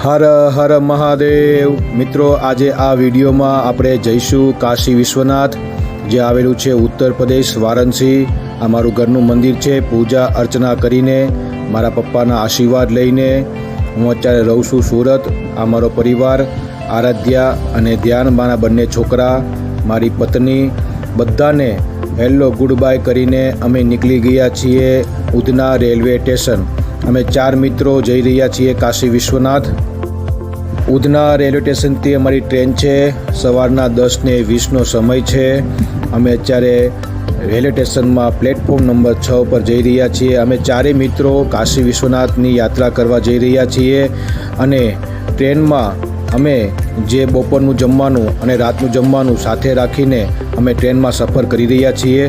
હર હર મહાદેવ મિત્રો, આજે આ વિડીયોમાં આપણે જઈશું કાશી વિશ્વનાથ, જે આવેલું છે ઉત્તર પ્રદેશ વારાણસી. આ મારું ઘરનું મંદિર છે. પૂજા અર્ચના કરીને મારા પપ્પાના આશીર્વાદ લઈને હું અત્યારે રહું છું સુરત. આ મારો પરિવાર, આરાધ્યા અને ધ્યાન, મારા બંને છોકરા, મારી પત્ની, બધાને હેલો ગુડ બાય કરીને અમે નીકળી ગયા છીએ ઉધના રેલવે સ્ટેશન. અમે 4 મિત્રો જઈ રહ્યા છીએ કાશી વિશ્વનાથ. ઉધના રેલવે સ્ટેશનથી અમારી ટ્રેન છે. સવારના 10:20નો સમય છે. અમે અત્યારે રેલવે સ્ટેશનમાં પ્લેટફોર્મ નંબર 6 પર જઈ રહ્યા છીએ. અમે 4 મિત્રો કાશી વિશ્વનાથની યાત્રા કરવા જઈ રહ્યા છીએ. અને ટ્રેનમાં અમે જે બપોરનું જમવાનું અને રાતનું જમવાનું સાથે રાખીને અમે ટ્રેનમાં સફર કરી રહ્યા છીએ.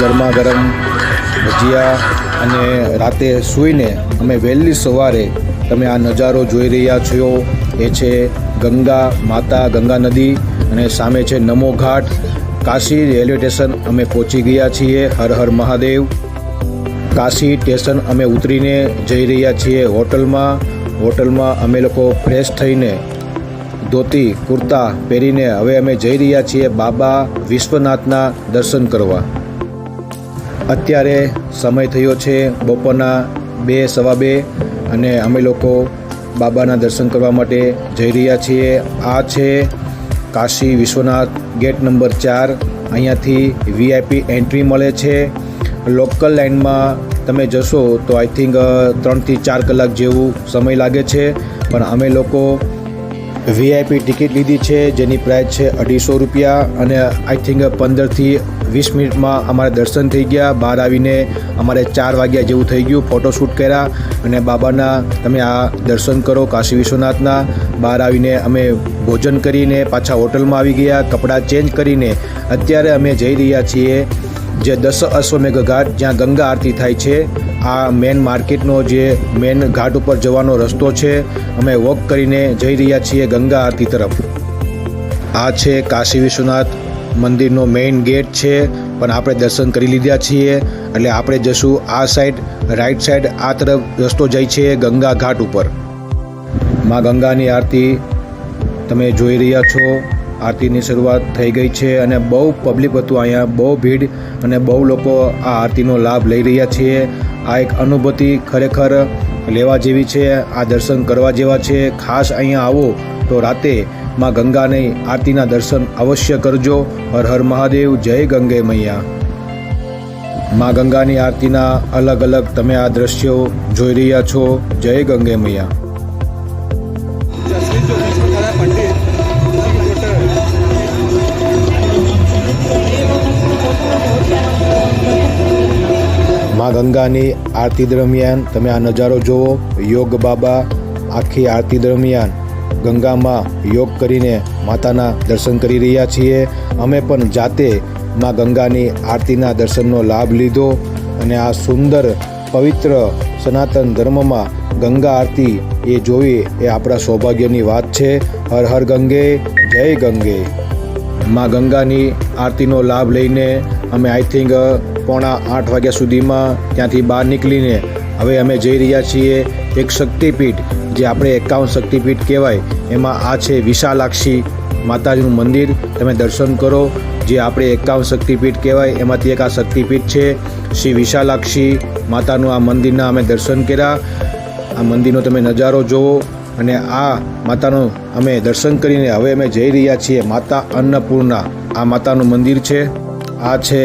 ગરમા ગરમ ભજીયા અને રાતે સૂઈને અમે વહેલી સવારે તમે આ નજારો જોઈ રહ્યા છો. એ છે ગંગા માતા, ગંગા નદી, અને સામે છે નમો ઘાટ. કાશી રેલવે સ્ટેશન અમે પહોંચી ગયા છીએ. હર હર મહાદેવ. કાશી સ્ટેશન અમે ઉતરીને જઈ રહ્યા છીએ હોટલમાં અમે લોકો ફ્રેશ થઈને ધોતી કુર્તા પહેરીને હવે અમે જઈ રહ્યા છીએ બાબા વિશ્વનાથના દર્શન કરવા. અત્યારે સમય થયો છે બપોરના 2:15 અને અમે લોકો બાબાના દર્શન કરવા માટે જઈ રહ્યા છીએ. આ છે કાશી વિશ્વનાથ ગેટ નંબર 4. અહીંયાથી VIP એન્ટ્રી મળે છે. લોકલ લાઇનમાં તમે જશો તો આઈ થિંક 3 થી 4 કલાક જેવું સમય લાગે છે, પણ અમે લોકો VIP ટિકિટ લીધી છે જેની પ્રાઇસ છે ₹250 અને આઈ થિંક 15 થી 20 મિનિટમાં અમારે દર્શન થઈ ગયા. બહાર આવીને અમારે 4 વાગ્યા જેવું થઈ ગયું. ફોટોશૂટ કર્યા અને બાબાના તમે આ દર્શન કરો કાશી વિશ્વનાથના. બહાર આવીને અમે ભોજન કરીને પાછા હોટલમાં આવી ગયા. કપડાં ચેન્જ કરીને અત્યારે અમે જઈ રહ્યા છીએ જે 10 અશ્વમેઘ ઘાટ, જ્યાં ગંગા આરતી થાય છે. આ મેન માર્કેટનો જે મેન ઘાટ ઉપર જવાનો રસ્તો છે. અમે વોક કરીને જઈ રહ્યા છીએ ગંગા આરતી તરફ. આ છે કાશી વિશ્વનાથ મંદિરનો મેઇન ગેટ છે, પણ આપણે દર્શન કરી લીધા છીએ એટલે આપણે જશું આ સાઈડ, રાઈટ સાઈડ. આ તરફ રસ્તો જાય છે ગંગા ઘાટ ઉપર. માં ગંગાની આરતી તમે જોઈ રહ્યા છો. આરતીની શરૂઆત થઈ ગઈ છે અને બહુ પબ્લિક હતું અહીંયા, બહુ ભીડ અને બહુ લોકો આ આરતીનો લાભ લઈ રહ્યા છીએ. આ એક અનુભૂતિ ખરેખર લેવા જેવી છે. આ દર્શન કરવા જેવા છે. ખાસ અહીંયા આવો તો રાતે માં ગંગાની આરતીના દર્શન અવશ્ય કરજો. હર હર મહાદેવ. જય ગંગે મૈયા. માં ગંગાની આરતીના અલગ અલગ તમે આ દ્રશ્યો જોઈ રહ્યા છો. જય ગંગે મૈયા. માં ગંગાની આરતી દરમિયાન તમે આ નજારો જુઓ. યોગ બાબા આખી આરતી દરમિયાન ગંગામાં યોગ કરીને માતાના દર્શન કરી રહ્યા છીએ. અમે પણ જાતે માં ગંગાની આરતીના દર્શનનો લાભ લીધો અને આ સુંદર પવિત્ર સનાતન ધર્મમાં ગંગા આરતી એ જોવી એ આપણા સૌભાગ્યની વાત છે. હર હર ગંગે. જય ગંગે. માં ગંગાની આરતીનો લાભ લઈને અમે આઈ થિંક 7:45 વાગ્યા સુધીમાં ત્યાંથી બહાર નીકળીને હવે અમે જઈ રહ્યા છીએ એક શક્તિપીઠ, જે આપણે 51 શક્તિપીઠ કહેવાય એમાં આ છે વિશાલાક્ષી માતાજીનું મંદિર. તમે દર્શન કરો. જે આપણે 51 શક્તિપીઠ કહેવાય એમાંથી એક આ શક્તિપીઠ છે. શ્રી વિશાલાક્ષી માતાનું આ મંદિરના અમે દર્શન કર્યા. આ મંદિરનો તમે નજારો જુઓ અને આ માતાનું અમે દર્શન કરીને હવે અમે જઈ રહ્યા છીએ માતા અન્નપૂર્ણા. આ માતાનું મંદિર છે. આ છે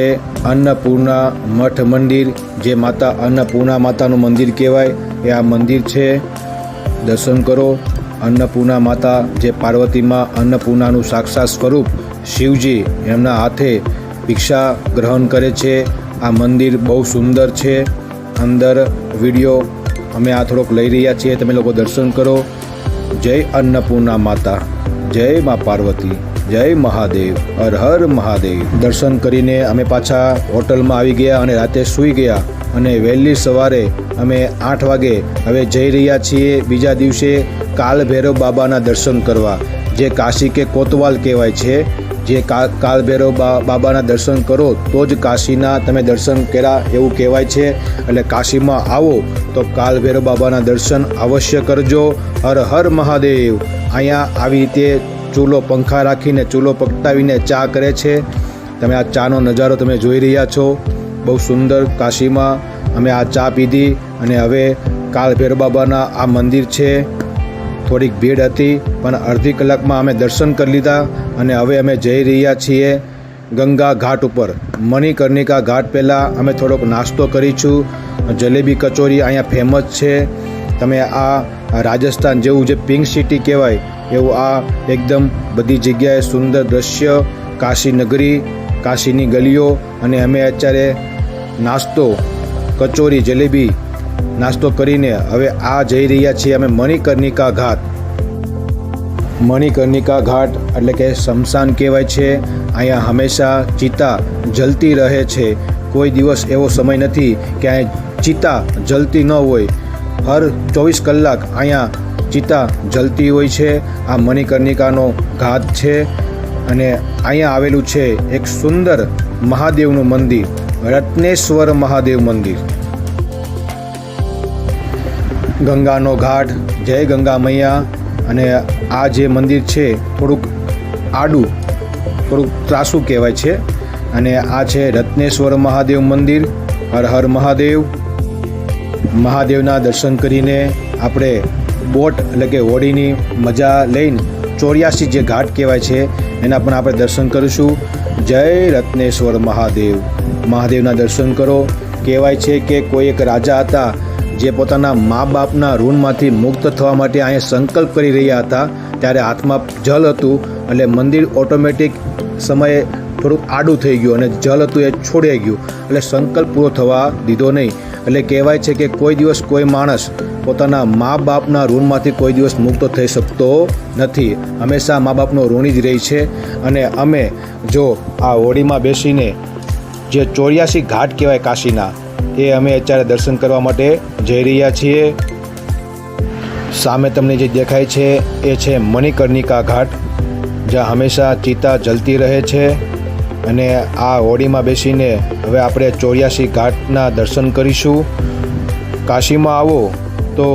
અન્નપૂર્ણા મઠ મંદિર, જે માતા અન્નપૂર્ણા માતાનું મંદિર કહેવાય એ આ મંદિર છે. દર્શન કરો. અન્નપૂર્ણા માતા, જે પાર્વતીમાં અન્નપૂર્ણાનું સાક્ષાત સ્વરૂપ શિવજી એમના હાથે ભિક્ષા ગ્રહણ કરે છે. આ મંદિર બહુ સુંદર છે. અંદર વિડીયો અમે આ થોડોક લઈ રહ્યા છીએ. તમે લોકો દર્શન કરો. જય અન્નપૂર્ણા માતા. જય મા પાર્વતી. જય મહાદેવ. હર હર મહાદેવ. દર્શન કરીને અમે પાછા હોટલમાં આવી ગયા અને રાતે સૂઈ ગયા અને વહેલી સવારે અમે 8 વાગે હવે જઈ રહ્યા છીએ બીજા દિવસે કાલ ભૈરવ બાબાના દર્શન કરવા, જે કાશી કે કોતવાલ કહેવાય છે. જે કાળભૈરવ બાબાના દર્શન કરો તો જ કાશીના તમે દર્શન કર્યા એવું કહેવાય છે. એટલે કાશીમાં આવો તો કાળભૈરવ બાબાના દર્શન અવશ્ય કરજો. હર હર મહાદેવ. અહીંયા આવી રીતે ચૂલો પંખા રાખીને ચૂલો પકટાવીને ચા કરે છે. તમે આ ચાનો નજારો તમે જોઈ રહ્યા છો. બહુ સુંદર. કાશીમાં અમે આ ચા પીધી અને હવે કાળભૈરવ બાબાના આ મંદિર છે. થોડીક ભીડ હતી પણ અડધી કલાકમાં અમે દર્શન કરી લીધા અને હવે અમે જઈ રહ્યા છીએ ગંગા ઘાટ ઉપર. મણિકર્ણિકા ઘાટ પહેલાં અમે થોડોક નાસ્તો કરીશું. જલેબી કચોરી અહીંયા ફેમસ છે. તમે આ રાજસ્થાન જેવું જે પિંક સિટી કહેવાય એવું આ એકદમ બધી જગ્યાએ સુંદર દ્રશ્ય, કાશી નગરી, કાશીની ગલીઓ. અને અમે અત્યારે નાસ્તો કચોરી જલેબી નાસ્તો કરીને હવે આ જઈ રહ્યા છીએ અમે મણિકર્ણિકા ઘાટ. મણિકર્ણિકા ઘાટ એટલે કે શમશાન કહેવાય છે. અહીંયા હંમેશા ચિતા જલતી રહે છે. કોઈ દિવસ એવો સમય નથી કે અહીંયા ચિતા જલતી ન હોય. હર 24 કલાક અહીંયા ચિતા જલતી હોય છે. આ મણિકર્ણિકાનો ઘાટ છે અને અહીંયા આવેલું છે એક સુંદર મહાદેવનું મંદિર, રત્નેશ્વર મહાદેવ મંદિર. ગંગાનો ઘાટ, જય ગંગા મૈયા. અને આ જે મંદિર છે થોડુંક આડું, થોડુંક ત્રાસું કહેવાય છે. અને આ છે રત્નેશ્વર મહાદેવ મંદિર. હર હર મહાદેવ. મહાદેવના દર્શન કરીને આપણે બોટ એટલે કે હોડીની મજા લઈને 84 જે ઘાટ કહેવાય છે એના પણ આપણે દર્શન કરીશું. જય રત્નેશ્વર મહાદેવ. મહાદેવના દર્શન કરો. કહેવાય છે કે કોઈ એક રાજા હતા જે પોતાના મા બાપના ઋણમાંથી મુક્ત થવા માટે અહીંયા સંકલ્પ કરી રહ્યા હતા. ત્યારે હાથમાં જલ હતું એટલે મંદિર ઓટોમેટિક સમયે થોડુંક આડું થઈ ગયું અને જલ હતું એ છોડાઈ ગયું. એટલે સંકલ્પ પૂરો થવા દીધો નહીં. એટલે કહેવાય છે કે કોઈ દિવસ કોઈ માણસ પોતાના મા બાપના ઋણમાંથી કોઈ દિવસ મુક્ત થઈ શકતો નથી. હંમેશા મા બાપનો ઋણી જ રહી છે. અને અમે જો આ હોડીમાં બેસીને જે 84 ઘાટ કહેવાય કાશીના એ અમે અત્યારે દર્શન કરવા માટે જઈ રહ્યા છીએ. સામે તમને જે દેખાય છે એ છે મણિકર્ણિકા ઘાટ, જ્યાં હંમેશા ચિતા જલતી રહે છે. અને આ હોડીમાં બેસીને હવે આપણે 84 ઘાટના દર્શન કરીશું. કાશીમાં આવો તો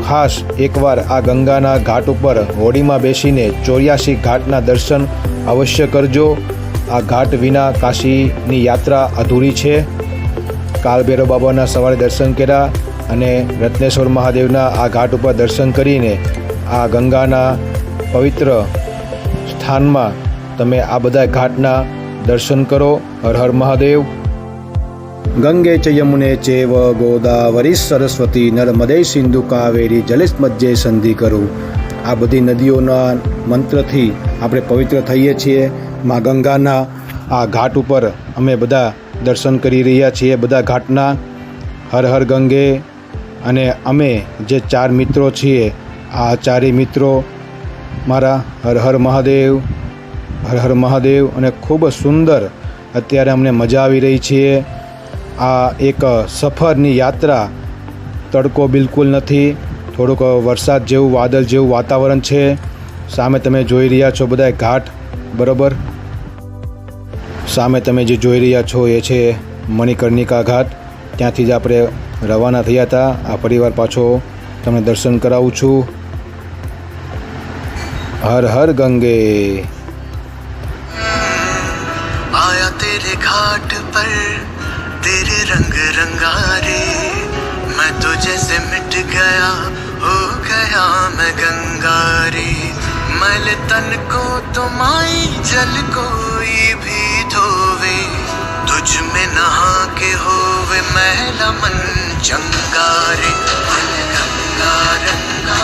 ખાસ એકવાર આ ગંગાના ઘાટ ઉપર હોડીમાં બેસીને 84 ઘાટના દર્શન અવશ્ય કરજો. આ ઘાટ વિના કાશીની યાત્રા અધૂરી છે. કાળભૈરવ બાબાના સવારે દર્શન કર્યા અને રત્નેશ્વર મહાદેવના આ ઘાટ ઉપર દર્શન કરીને આ ગંગાના પવિત્ર સ્થાનમાં તમે આ બધા ઘાટના દર્શન કરો. હર હર મહાદેવ. ગંગે ચ યમુને ચેવ ગોદાવરી સરસ્વતી નર્મદે સિંધુ કાવેરી જલેસ્મજ્જે સંધિ કરો. આ બધી નદીઓના મંત્રથી આપણે પવિત્ર થઈએ છીએ. મા ગંગાના આ ઘાટ ઉપર અમે બધા દર્શન કરી રહ્યા છીએ, બધા ઘાટના. હર હર ગંગે. અને અમે જે 4 મિત્રો છીએ આ 4 મિત્રો મારા હર હર મહાદેવ, હર હર મહાદેવ. અને ખૂબ સુંદર અત્યારે અમને મજા આવી રહી છે. આ એક સફરની યાત્રા. તડકો બિલકુલ નથી, થોડુંક વરસાદ જેવું વાદળ જેવું વાતાવરણ છે. સામે તમે જોઈ રહ્યા છો બધા ઘાટ, બરાબર. સામે તમે જે જોઈ રહ્યા છો એ છે મણિકર્ણિકા ઘાટ. ત્યાંથી જ આપણે રવાના થયા હતા. આ પરિવાર પાછો તમને દર્શન કરાવું છું. હર હર ગંગે. आया तेरे घाट पर तेरे रंग रंगारे, मैं तो जैसे मिट गया हो गया मैं गंगारे. मैल तन को तुम्हारी जल कोई भी धोवे, तुझ में नहा के होवे मैला मन चंगारे. तन गंगा रंगा,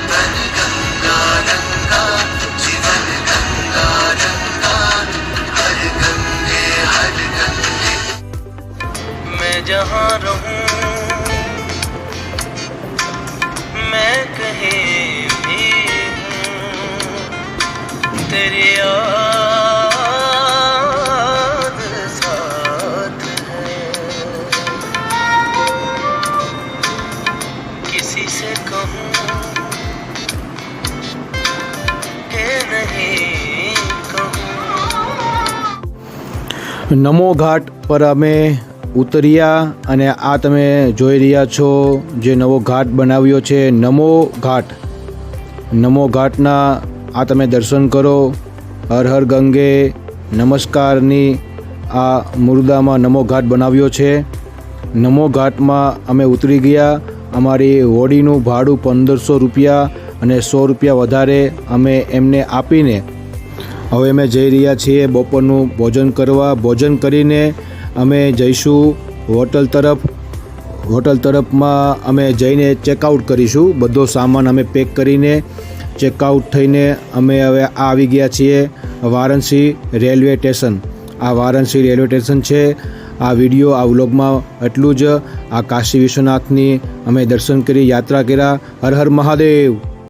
तन गंगा रंगा, जीवन गंगा रंगा. हर गंगे हर गंगे. मैं जहाँ रहूं मैं कहीं भी हूँ, तेरी याद साथ है. किसी से कहूँ कि नहीं कहूँ, નમો ઘાટ પર અમે ઉતર્યા અને આ તમે જોઈ રહ્યા છો જે નવો ઘાટ બનાવ્યો છે નમો ઘાટના આ તમે દર્શન કરો. હર હર ગંગે નમસ્કારની આ મુર્દામાં નમો ઘાટ બનાવ્યો છે. નમો ઘાટમાં અમે ઉતરી ગયા. અમારી હોડીનું ભાડું 1500 રૂપિયા અને 100 રૂપિયા વધારે અમે એમને આપીને હવે અમે જઈ રહ્યા છીએ બપોરનું ભોજન કરવા. ભોજન કરીને અમે જઈશું હોટલ તરફમાં અમે જઈને ચેકઆઉટ કરીશું. બધો સામાન અમે પેક કરીને ચેકઆઉટ થઈને અમે હવે આવી ગયા છીએ વારાણસી રેલવે સ્ટેશન. આ વારાણસી રેલવે સ્ટેશન છે. આ વિડીયો આ વ્લોગમાં એટલું જ. આ કાશી વિશ્વનાથની અમે દર્શન કરી યાત્રા કર્યા. હર હર મહાદેવ.